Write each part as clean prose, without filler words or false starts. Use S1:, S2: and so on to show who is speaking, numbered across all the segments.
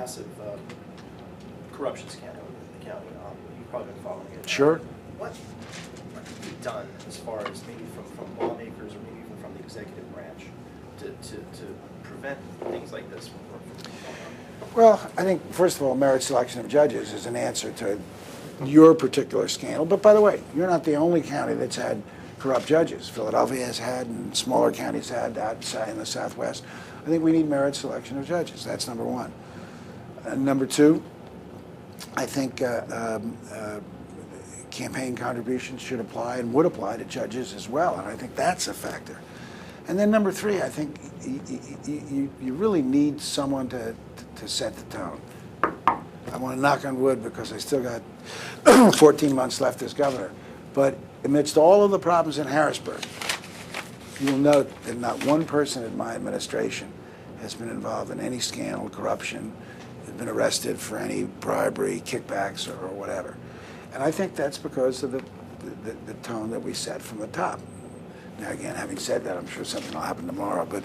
S1: massive corruption scandal in the county. You've probably been following it.
S2: Sure.
S1: What can be done as far as maybe from lawmakers or maybe even from the executive branch to prevent things like this from going on?
S2: Well, I think, first of all, merit selection of judges is an answer to your particular scandal. But by the way, you're not the only county that's had corrupt judges. Philadelphia has had, and smaller counties had that in the Southwest. I think we need merit selection of judges. That's number one. Number two, I think campaign contributions should apply and would apply to judges as well, and I think that's a factor. And then number three, I think you really need someone to set the tone. I want to knock on wood because I still got 14 months left as governor. But amidst all of the problems in Harrisburg, you will note that not one person in my administration has been involved in any scandal, corruption, has been arrested for any bribery, kickbacks, or whatever. And I think that's because of the tone that we set from the top. Now, again, having said that, I'm sure something will happen tomorrow, but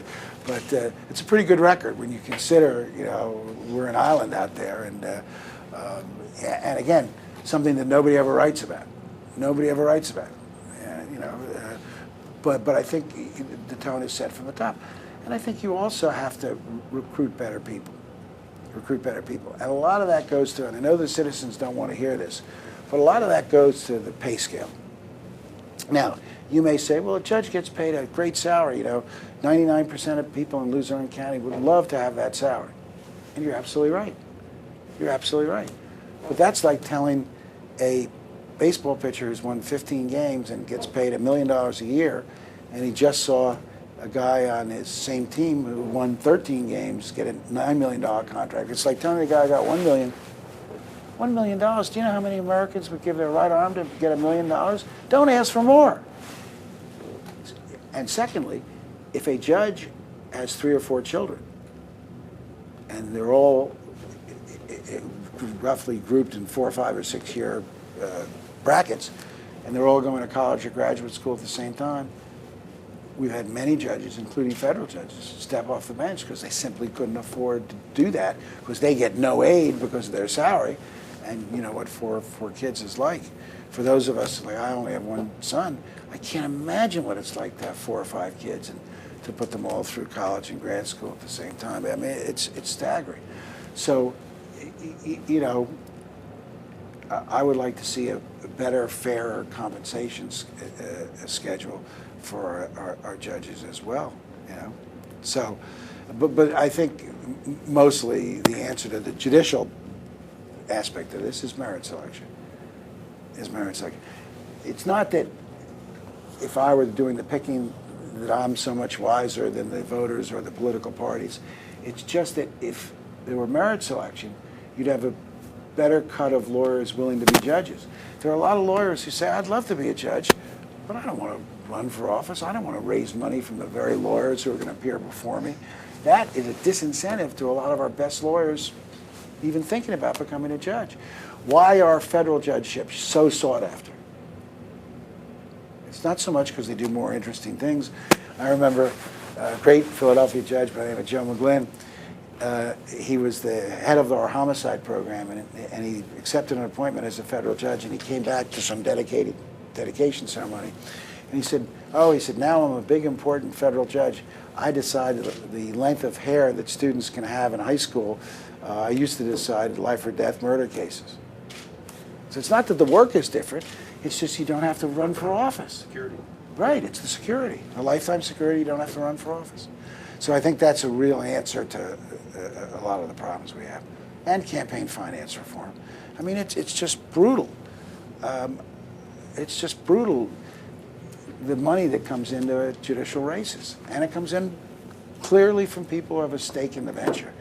S2: it's a pretty good record when you consider, we're an island out there, and again, something that nobody ever writes about. Nobody ever writes about it, but I think the tone is set from the top. And I think you also have to recruit better people. And a lot of that goes to, and I know the citizens don't want to hear this, but a lot of that goes to the pay scale. Now, you may say, well, a judge gets paid a great salary. 99% of people in Luzerne County would love to have that salary. And you're absolutely right. You're absolutely right. But that's like telling a baseball pitcher who's won 15 games and gets paid $1 million a year, and he just saw a guy on his same team who won 13 games get a $9 million contract. It's like telling a guy got $1 million. $1 million. Do you know how many Americans would give their right arm to get $1 million? Don't ask for more. And secondly, if a judge has 3 or 4 children, and they're all roughly grouped in 4, 5, or 6 year brackets, and they're all going to college or graduate school at the same time, we've had many judges, including federal judges, step off the bench because they simply couldn't afford to do that because they get no aid because of their salary. And you know what 4 kids is like. For those of us, like I only have one son, I can't imagine what it's like to have 4 or 5 kids and to put them all through college and grad school at the same time. I mean, it's staggering. So, I would like to see a better, fairer compensation schedule for our judges as well. So, but I think mostly the answer to the judicial aspect of this is merit selection. It's not that if I were doing the picking that I'm so much wiser than the voters or the political parties. It's just that if there were merit selection, you'd have a better cut of lawyers willing to be judges. There are a lot of lawyers who say, I'd love to be a judge, but I don't want to run for office. I don't want to raise money from the very lawyers who are going to appear before me. That is a disincentive to a lot of our best lawyers even thinking about becoming a judge. Why are federal judgeships so sought after? It's not so much because they do more interesting things. I remember a great Philadelphia judge by the name of Joe McGlynn. He was the head of our homicide program, and he accepted an appointment as a federal judge, and he came back to some dedication ceremony. And he said, now I'm a big, important federal judge. I decide the length of hair that students can have in high school. I used to decide life or death murder cases. So it's not that the work is different. It's just you don't have to run for office.
S1: Security.
S2: Right, it's the security. A lifetime security, you don't have to run for office. So I think that's a real answer to a lot of the problems we have. And campaign finance reform. I mean, it's just brutal. It's just brutal, the money that comes into judicial races. And it comes in clearly from people who have a stake in the venture.